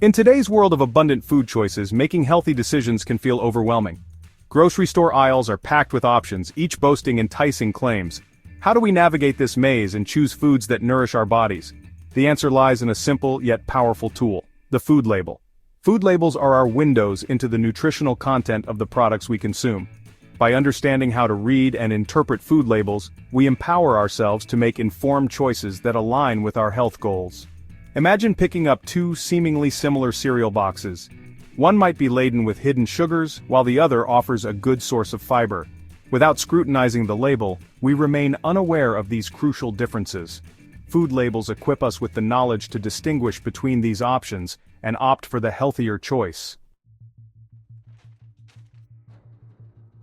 In today's world of abundant food choices, making healthy decisions can feel overwhelming. Grocery store aisles are packed with options, each boasting enticing claims. How do we navigate this maze and choose foods that nourish our bodies? The answer lies in a simple yet powerful tool: the food label. Food labels are our windows into the nutritional content of the products we consume. By understanding how to read and interpret food labels, we empower ourselves to make informed choices that align with our health goals. Imagine picking up two seemingly similar cereal boxes. One might be laden with hidden sugars, while the other offers a good source of fiber. Without scrutinizing the label, we remain unaware of these crucial differences. Food labels equip us with the knowledge to distinguish between these options and opt for the healthier choice.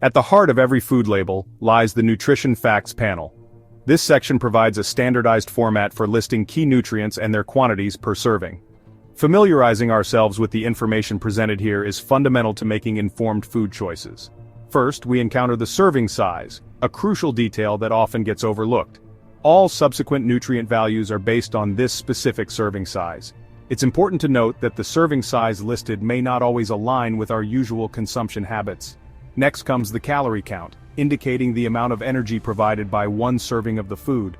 At the heart of every food label lies the Nutrition Facts panel. This section provides a standardized format for listing key nutrients and their quantities per serving. Familiarizing ourselves with the information presented here is fundamental to making informed food choices. First, we encounter the serving size, a crucial detail that often gets overlooked. All subsequent nutrient values are based on this specific serving size. It's important to note that the serving size listed may not always align with our usual consumption habits. Next comes the calorie count, indicating the amount of energy provided by one serving of the food.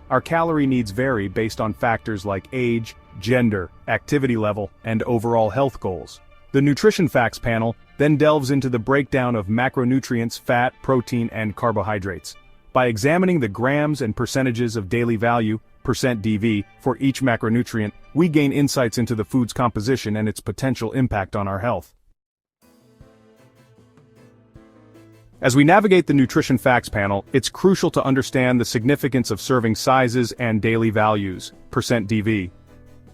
Our calorie needs vary based on factors like age, gender, activity level, and overall health goals. The Nutrition Facts panel then delves into the breakdown of macronutrients, fat, protein, and carbohydrates. By examining the grams and percentages of daily value, %DV, for each macronutrient, we gain insights into the food's composition and its potential impact on our health. As we navigate the Nutrition Facts panel, it's crucial to understand the significance of serving sizes and daily values, %DV.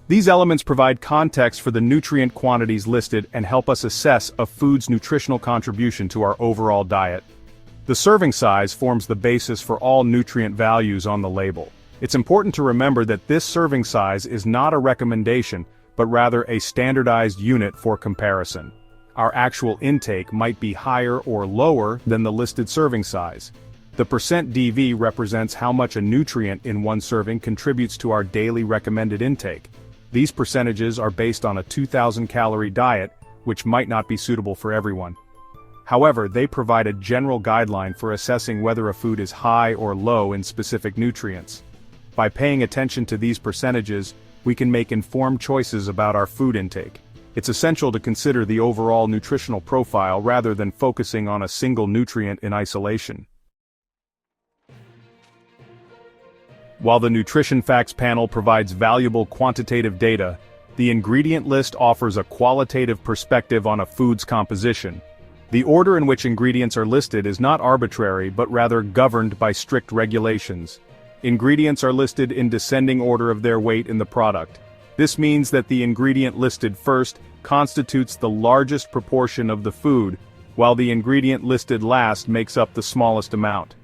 These elements provide context for the nutrient quantities listed and help us assess a food's nutritional contribution to our overall diet. The serving size forms the basis for all nutrient values on the label. It's important to remember that this serving size is not a recommendation, but rather a standardized unit for comparison. Our actual intake might be higher or lower than the listed serving size. The %DV represents how much a nutrient in one serving contributes to our daily recommended intake. These percentages are based on a 2,000 calorie diet, which might not be suitable for everyone. However, they provide a general guideline for assessing whether a food is high or low in specific nutrients. By paying attention to these percentages, we can make informed choices about our food intake. It's essential to consider the overall nutritional profile rather than focusing on a single nutrient in isolation. While the Nutrition Facts panel provides valuable quantitative data, the ingredient list offers a qualitative perspective on a food's composition. The order in which ingredients are listed is not arbitrary but rather governed by strict regulations. Ingredients are listed in descending order of their weight in the product. This means that the ingredient listed first constitutes the largest proportion of the food, while the ingredient listed last makes up the smallest amount.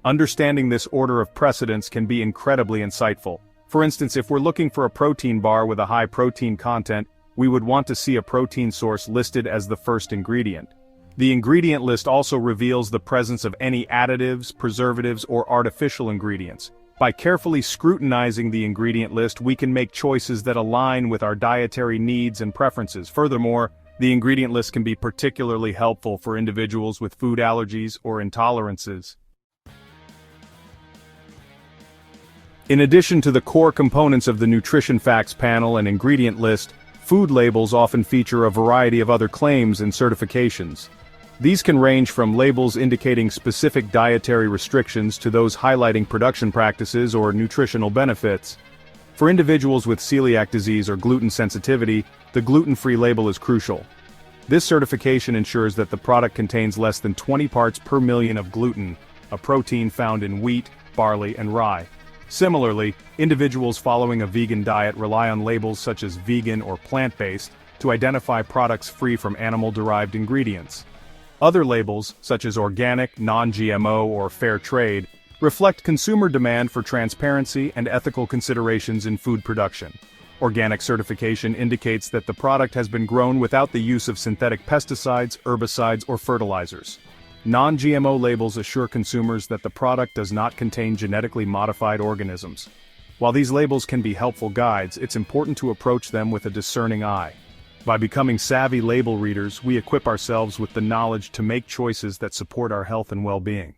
Understanding this order of precedence can be incredibly insightful. For instance, if we're looking for a protein bar with a high protein content, we would want to see a protein source listed as the first ingredient. The ingredient list also reveals the presence of any additives, preservatives, or artificial ingredients. By carefully scrutinizing the ingredient list, we can make choices that align with our dietary needs and preferences. Furthermore, the ingredient list can be particularly helpful for individuals with food allergies or intolerances. In addition to the core components of the Nutrition Facts panel and ingredient list, food labels often feature a variety of other claims and certifications. These can range from labels indicating specific dietary restrictions to those highlighting production practices or nutritional benefits. For individuals with celiac disease or gluten sensitivity, the gluten-free label is crucial. This certification ensures that the product contains less than 20 parts per million of gluten, a protein found in wheat, barley, and rye. Similarly, individuals following a vegan diet rely on labels such as vegan or plant-based to identify products free from animal-derived ingredients. Other labels, such as organic, non-GMO, or fair trade, reflect consumer demand for transparency and ethical considerations in food production. Organic certification indicates that the product has been grown without the use of synthetic pesticides, herbicides, or fertilizers. Non-GMO labels assure consumers that the product does not contain genetically modified organisms. While these labels can be helpful guides, it's important to approach them with a discerning eye. By becoming savvy label readers, we equip ourselves with the knowledge to make choices that support our health and well-being.